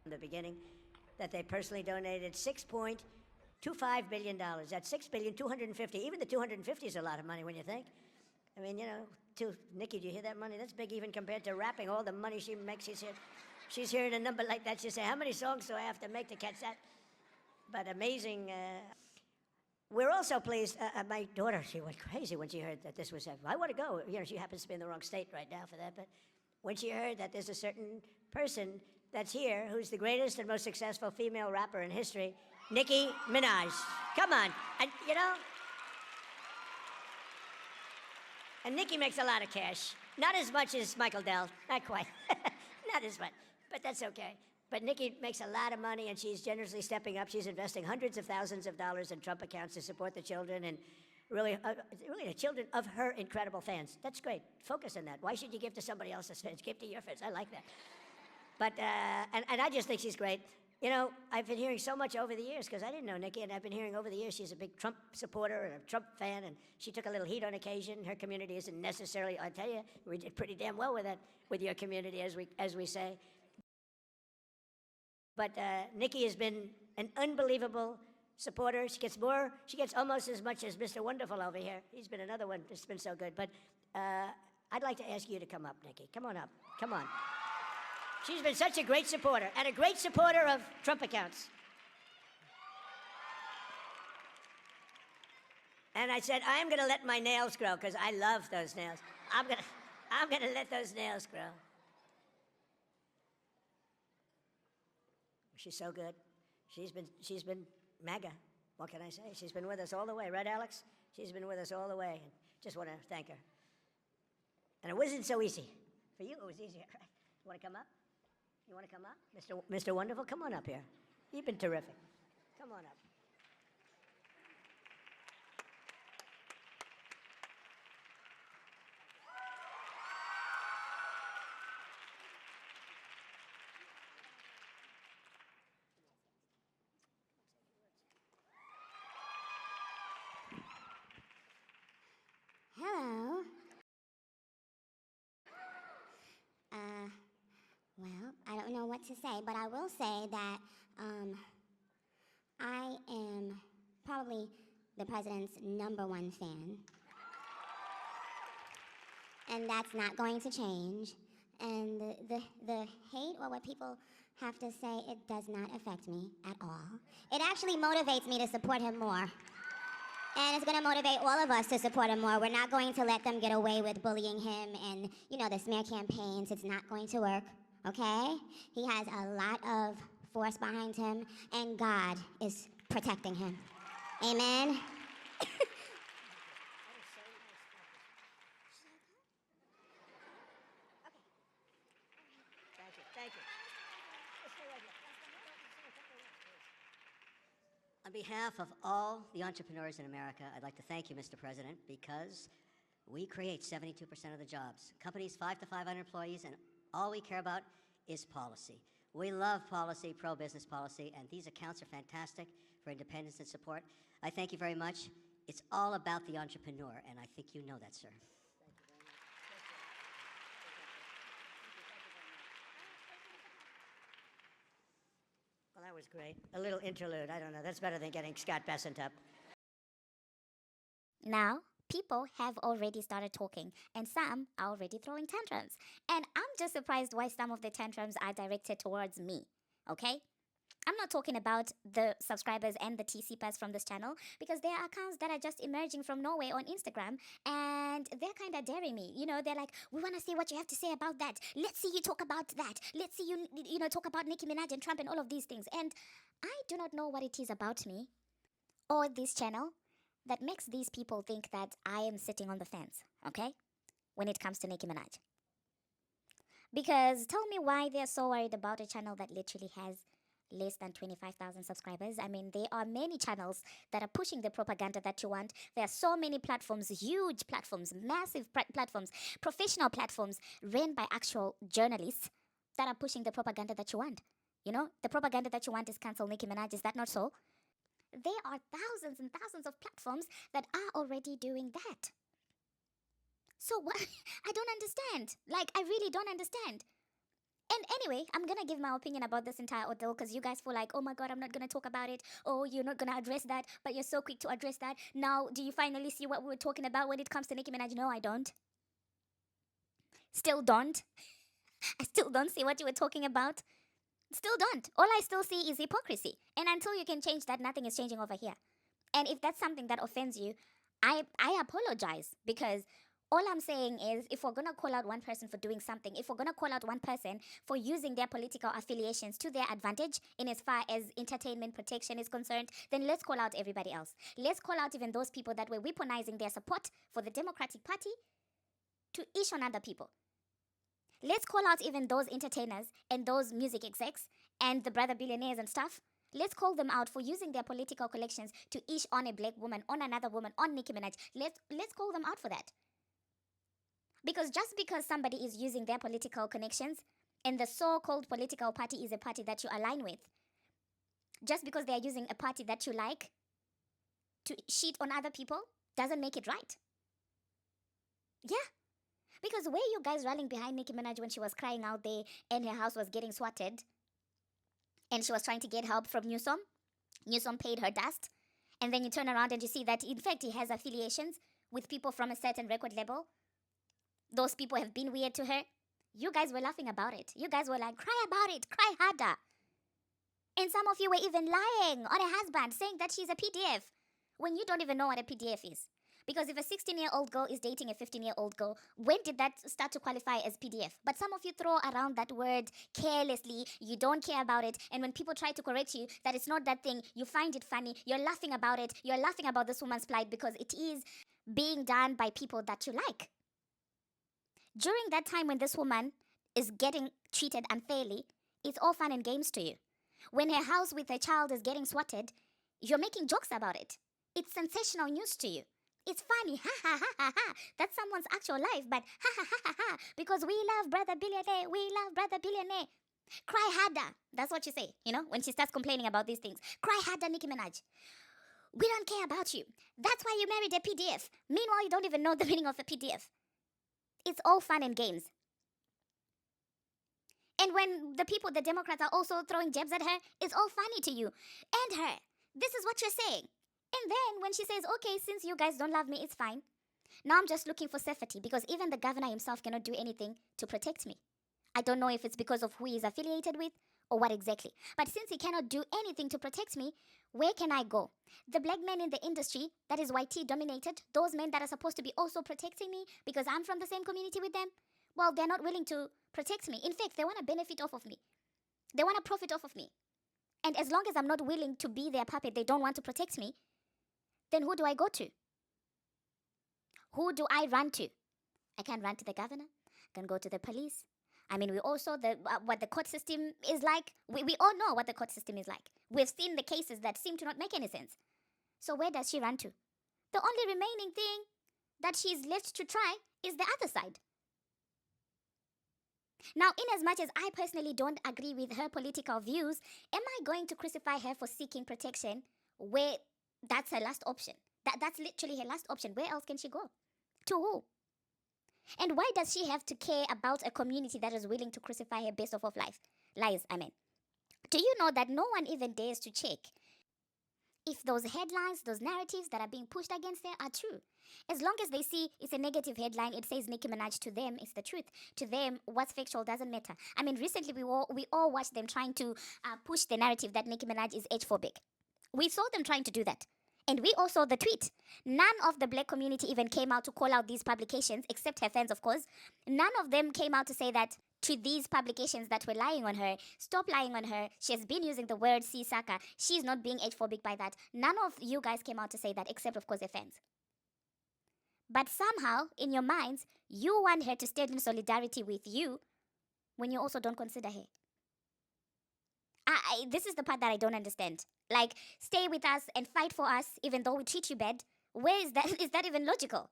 the beginning that they personally donated $6.25 billion. That's $6,250,000,000. Even the 250 is a lot of money when you think. I mean, you know, Nicki, do you hear that money? That's big even compared to rapping. All the money she makes, she's hearing a number like that. She'll say, how many songs do I have to make to catch that? But amazing. We're also pleased. My daughter, she went crazy when she heard that this was happening. I want to go. You know, she happens to be in the wrong state right now for that. But when she heard that there's a certain person that's here who's the greatest and most successful female rapper in history, Nicki Minaj. Come on. And, you know, and Nicki makes a lot of cash. Not as much as Michael Dell. Not quite. Not as much. But that's okay. But Nicki makes a lot of money, and she's generously stepping up. She's investing hundreds of thousands of dollars in Trump accounts to support the children and really the children of her incredible fans. That's great. Focus on that. Why should you give to somebody else's fans? Give to your fans. I like that. But, and I just think she's great. You know, I've been hearing so much over the years, because I didn't know Nicki, and I've been hearing over the years she's a big Trump supporter and a Trump fan, and she took a little heat on occasion. Her community isn't necessarily, I tell you, we did pretty damn well with that, with your community, as we say. But Nicki has been an unbelievable supporter. She gets almost as much as Mr. Wonderful over here. He's been another one that's been so good. But I'd like to ask you to come up, Nicki. Come on up. Come on. She's been such a great supporter, and a great supporter of Trump accounts. And I said, I'm going to let my nails grow, because I love those nails. I'm gonna let those nails grow. She's so good. She's been MAGA. What can I say? She's been with us all the way, right, Alex? She's been with us all the way. And just want to thank her. And it wasn't so easy. For you, it was easier, right? You want to come up? You want to come up? Mr. Wonderful, come on up here. You've been terrific. Come on up. Hello. Well, I don't know what to say, but I will say that I am probably the president's #1 fan. And that's not going to change. And the hate or what people have to say, it does not affect me at all. It actually motivates me to support him more. And it's going to motivate all of us to support him more. We're not going to let them get away with bullying him and, you know, the smear campaigns. It's not going to work, okay? He has a lot of force behind him, and God is protecting him. Amen? Thank you. On behalf of all the entrepreneurs in America, I'd like to thank you, Mr. President, because we create 72% of the jobs. Companies 5 to 500 employees, and all we care about is policy. We love policy, pro-business policy, and these accounts are fantastic for independence and support. I thank you very much. It's all about the entrepreneur, and I think you know that, sir. Well, that was great. A little interlude. I don't know. That's better than getting Scott Bessent up. Now, people have already started talking, and some are already throwing tantrums. And I'm just surprised why some of the tantrums are directed towards me, okay? I'm not talking about the subscribers and the TCPers from this channel, because there are accounts that are just emerging from Norway on Instagram, and they're kind of daring me. You know, they're like, we want to see what you have to say about that. Let's see you talk about that. Let's see you know, talk about Nicki Minaj and Trump and all of these things. And I do not know what it is about me or this channel that makes these people think that I am sitting on the fence, okay, when it comes to Nicki Minaj. Because tell me why they're so worried about a channel that literally has less than 25,000 subscribers. I mean, there are many channels that are pushing the propaganda that you want. There are so many platforms, huge platforms, massive platforms, professional platforms ran by actual journalists that are pushing the propaganda that you want. You know, the propaganda that you want is cancel Nicki Minaj. Is that not so? There are thousands and thousands of platforms that are already doing that. So what? I don't understand. Like, I really don't understand. And anyway, I'm gonna give my opinion about this entire ordeal because you guys feel like, oh my god, I'm not gonna talk about it. Oh, you're not gonna address that, but you're so quick to address that. Now, do you finally see what we were talking about when it comes to Nicki Minaj? No, I don't. Still don't. I still don't see what you were talking about. Still don't. All I still see is hypocrisy. And until you can change that, nothing is changing over here. And if that's something that offends you, I apologize, because all I'm saying is, if we're gonna call out one person for doing something, if we're gonna call out one person for using their political affiliations to their advantage in as far as entertainment protection is concerned, then let's call out everybody else. Let's call out even those people that were weaponizing their support for the Democratic Party to ish on other people. Let's call out even those entertainers and those music execs and the brother billionaires and stuff. Let's call them out for using their political collections to ish on a black woman, on another woman, on Nicki Minaj. Let's call them out for that. Because just because somebody is using their political connections and the so-called political party is a party that you align with, just because they are using a party that you like to shit on other people, doesn't make it right. Yeah. Because were you guys rallying behind Nicki Minaj when she was crying out there and her house was getting swatted and she was trying to get help from Newsom? Newsom paid her dust. And then you turn around and you see that, in fact, he has affiliations with people from a certain record label. Those people have been weird to her. You guys were laughing about it. You guys were like, cry about it, cry harder. And some of you were even lying on her husband, saying that she's a PDF, when you don't even know what a PDF is. Because if a 16-year-old girl is dating a 15-year-old girl, when did that start to qualify as PDF? But some of you throw around that word carelessly. You don't care about it. And when people try to correct you that it's not that thing, you find it funny. You're laughing about it. You're laughing about this woman's plight because it is being done by people that you like. During that time when this woman is getting treated unfairly, it's all fun and games to you. When her house with her child is getting swatted, you're making jokes about it. It's sensational news to you. It's funny, ha ha ha ha ha. That's someone's actual life, but ha ha ha ha ha. Because we love brother billionaire, we love brother billionaire. Cry harder. That's what you say, when she starts complaining about these things. Cry harder, Nicki Minaj. We don't care about you. That's why you married a PDF. Meanwhile, you don't even know the meaning of a PDF. It's all fun and games. And when the people, the Democrats, are also throwing jabs at her, it's all funny to you. And her. This is what you're saying. And then when she says, okay, since you guys don't love me, it's fine. Now I'm just looking for safety because even the governor himself cannot do anything to protect me. I don't know if it's because of who he's affiliated with or what exactly. But since he cannot do anything to protect me, where can I go? The black men in the industry that is YT dominated, those men that are supposed to be also protecting me because I'm from the same community with them, well, they're not willing to protect me. In fact, they want to benefit off of me. They want to profit off of me. And as long as I'm not willing to be their puppet, they don't want to protect me, then who do I go to? Who do I run to? I can't run to the governor. I can go to the police. I mean, we all saw what the court system is like. We all know what the court system is like. We've seen the cases that seem to not make any sense. So where does she run to? The only remaining thing that she's left to try is the other side. Now, in as much as I personally don't agree with her political views, am I going to crucify her for seeking protection where that's her last option? That's literally her last option. Where else can she go? To who? And why does she have to care about a community that is willing to crucify her based off of lies? Do you know that no one even dares to check if those headlines, those narratives that are being pushed against her are true? As long as they see it's a negative headline, it says Nicki Minaj, to them it's the truth. To them, what's factual doesn't matter. I mean, recently we all watched them trying to push the narrative that Nicki Minaj is age-phobic. We saw them trying to do that. And we all saw the tweet. None of the black community even came out to call out these publications, except her fans, of course. None of them came out to say that to these publications that were lying on her, stop lying on her. She has been using the word Sisaka. She's not being age-phobic by that. None of you guys came out to say that, except, of course, her fans. But somehow, in your minds, you want her to stand in solidarity with you when you also don't consider her. This is the part that I don't understand. Like, stay with us and fight for us even though we treat you bad. Where is that? Is that even logical?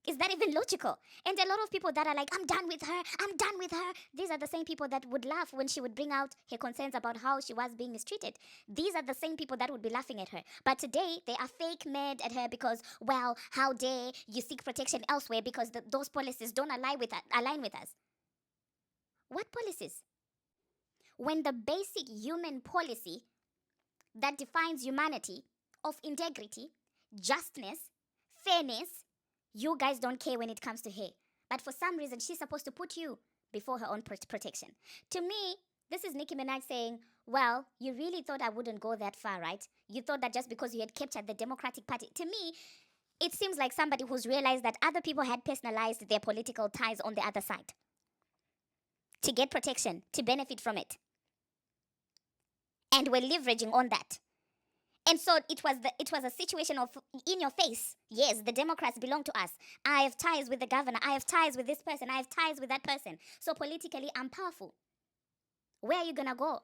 Is that even logical? And a lot of people that are like, I'm done with her, I'm done with her. These are the same people that would laugh when she would bring out her concerns about how she was being mistreated. These are the same people that would be laughing at her. But today, they are fake mad at her because, well, how dare you seek protection elsewhere because those policies don't align with us. What policies? when the basic human policy that defines humanity of integrity, justness, fairness, you guys don't care when it comes to her. But for some reason, she's supposed to put you before her own protection. To me, this is Nicki Minaj saying, well, you really thought I wouldn't go that far, right? You thought that just because you had captured the Democratic Party. To me, it seems like somebody who's realized that other people had personalized their political ties on the other side to get protection, to benefit from it. And we're leveraging on that. And so it was a situation of in your face. Yes, the Democrats belong to us. I have ties with the governor. I have ties with this person. I have ties with that person. So politically, I'm powerful. Where are you gonna go?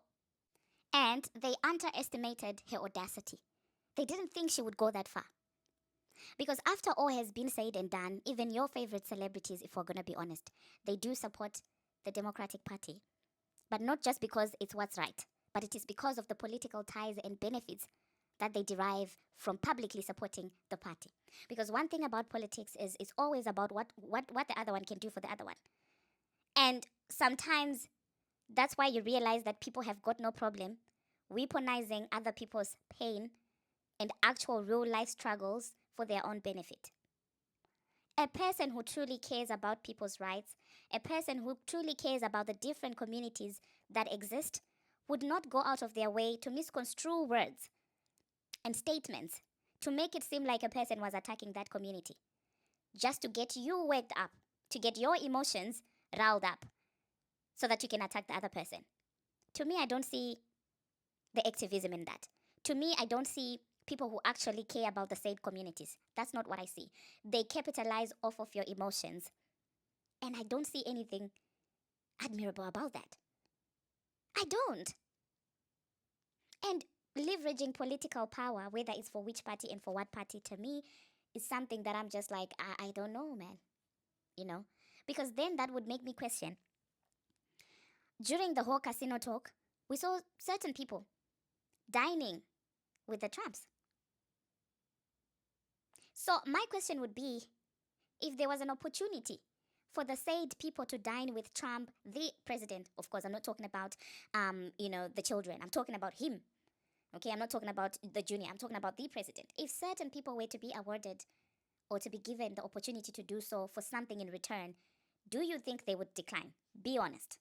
And they underestimated her audacity. They didn't think she would go that far. Because after all has been said and done, even your favorite celebrities, if we're gonna be honest, they do support the Democratic Party. But not just because it's what's right, but it is because of the political ties and benefits that they derive from publicly supporting the party. Because one thing about politics is it's always about what the other one can do for the other one. And sometimes that's why you realize that people have got no problem weaponizing other people's pain and actual real life struggles for their own benefit. A person who truly cares about people's rights, a person who truly cares about the different communities that exist, would not go out of their way to misconstrue words and statements to make it seem like a person was attacking that community, just to get you worked up, to get your emotions riled up, so that you can attack the other person. To me, I don't see the activism in that. To me, I don't see people who actually care about the said communities. That's not what I see. They capitalize off of your emotions. And I don't see anything admirable about that. I don't. And leveraging political power, whether it's for which party and for what party, to me, is something that I'm just like, I don't know, man. You know? Because then that would make me question. During the whole casino talk, we saw certain people dining with the Trumps. So my question would be, if there was an opportunity for the said people to dine with Trump, the president, of course, I'm not talking about, the children. I'm talking about him. Okay, I'm not talking about the junior. I'm talking about the president. If certain people were to be awarded or to be given the opportunity to do so for something in return, do you think they would decline? Be honest.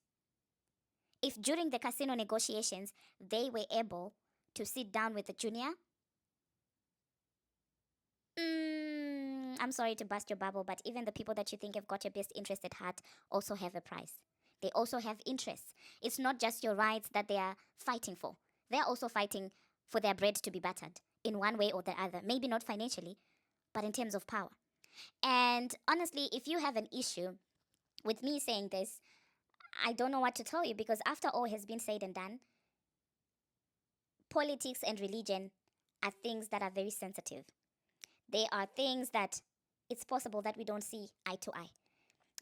If during the casino negotiations, they were able to sit down with the junior, I'm sorry to bust your bubble, but even the people that you think have got your best interest at heart also have a price. They also have interests. It's not just your rights that they are fighting for. They're also fighting for their bread to be buttered in one way or the other. Maybe not financially, but in terms of power. And honestly, if you have an issue with me saying this, I don't know what to tell you, because after all has been said and done, politics and religion are things that are very sensitive. They are things that it's possible that we don't see eye to eye.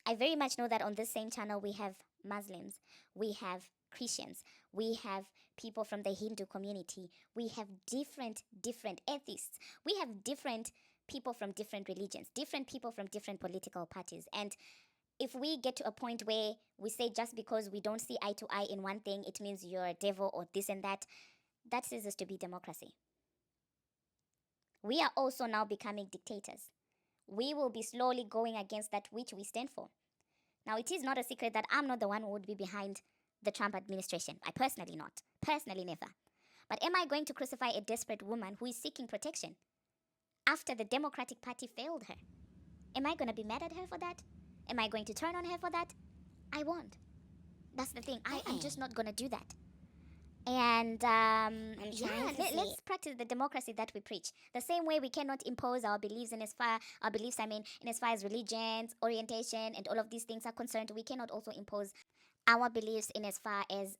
I very much know that on this same channel we have Muslims, we have Christians, we have people from the Hindu community, we have different atheists, we have different people from different religions, different people from different political parties. And if we get to a point where we say just because we don't see eye to eye in one thing, it means you're a devil or this and that ceases to be democracy. We are also now becoming dictators. We will be slowly going against that which we stand for. Now, it is not a secret that I'm not the one who would be behind the Trump administration. I personally not. Personally never. But am I going to crucify a desperate woman who is seeking protection after the Democratic Party failed her? Am I going to be mad at her for that? Am I going to turn on her for that? I won't. That's the thing. I'm just not going to do that. And let's practice the democracy that we preach. The same way we cannot impose our beliefs in as far as religions, orientation, and all of these things are concerned, we cannot also impose our beliefs in as far as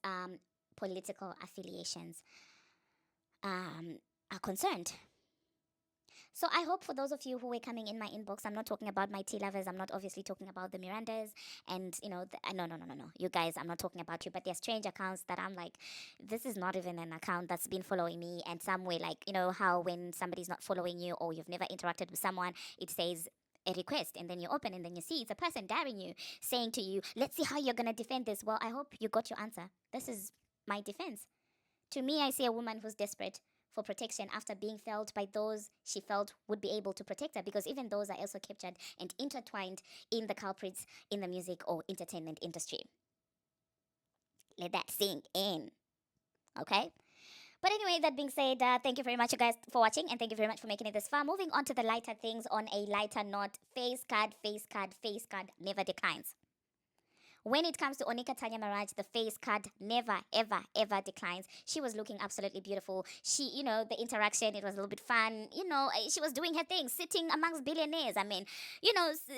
political affiliations are concerned. So I hope for those of you who were coming in my inbox, I'm not talking about my tea lovers. I'm not obviously talking about the Mirandas and, no. You guys, I'm not talking about you. But there's strange accounts that I'm like, this is not even an account that's been following me. And some way, like, how when somebody's not following you or you've never interacted with someone, it says a request, and then you open and then you see it's a person daring you, saying to you, let's see how you're going to defend this. Well, I hope you got your answer. This is my defense. To me, I see a woman who's desperate for protection after being failed by those she felt would be able to protect her, because even those are also captured and intertwined in the culprits in the music or entertainment industry. Let that sink in. Okay? But anyway, that being said, thank you very much, you guys, for watching, and thank you very much for making it this far. Moving on to the lighter things on a lighter note. Face card never declines. When it comes to Onika Tanya Maraj, the face card never, ever, ever declines. She was looking absolutely beautiful. She, the interaction, it was a little bit fun. She was doing her thing, sitting amongst billionaires. I mean,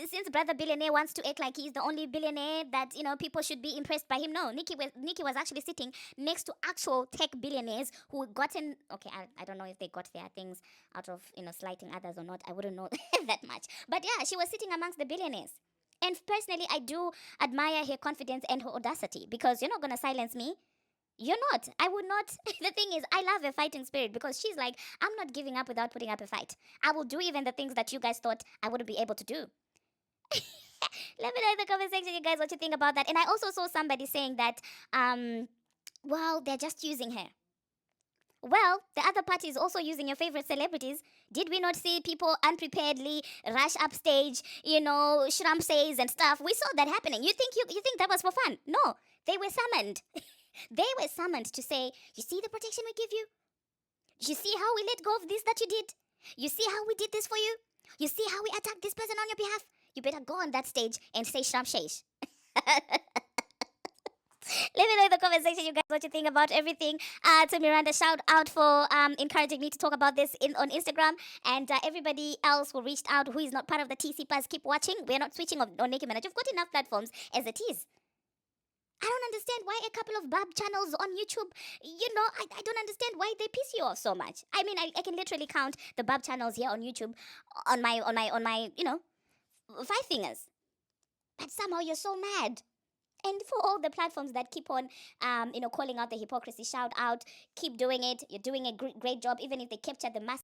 since Brother Billionaire wants to act like he's the only billionaire that, people should be impressed by him. No, Nikki was actually sitting next to actual tech billionaires who gotten, okay, I don't know if they got their things out of, slighting others or not. I wouldn't know that much. But yeah, she was sitting amongst the billionaires. And personally, I do admire her confidence and her audacity, because you're not going to silence me. You're not. I would not. The thing is, I love her fighting spirit, because she's like, I'm not giving up without putting up a fight. I will do even the things that you guys thought I wouldn't be able to do. Let me know in the comment section, you guys, what you think about that. And I also saw somebody saying that, well, they're just using her. Well, the other party is also using your favorite celebrities. Did we not see people unpreparedly rush upstage, shrimp says and stuff? We saw that happening. You think that was for fun? No, they were summoned. They were summoned to say, you see the protection we give you? You see how we let go of this that you did? You see how we did this for you? You see how we attacked this person on your behalf? You better go on that stage and say shrimp says. Let me know in the comment section, you guys, what you think about everything. To Miranda, shout out for encouraging me to talk about this on Instagram. And everybody else who reached out who is not part of the TC Plus, keep watching. We're not switching on Nicki Minaj. You've got enough platforms as it is. I don't understand why a couple of bab channels on YouTube, I don't understand why they piss you off so much. I mean, I can literally count the bab channels here on YouTube on my 5 fingers. But somehow you're so mad. And for all the platforms that keep on, calling out the hypocrisy, shout out, keep doing it. You're doing a great job, even if they capture the mass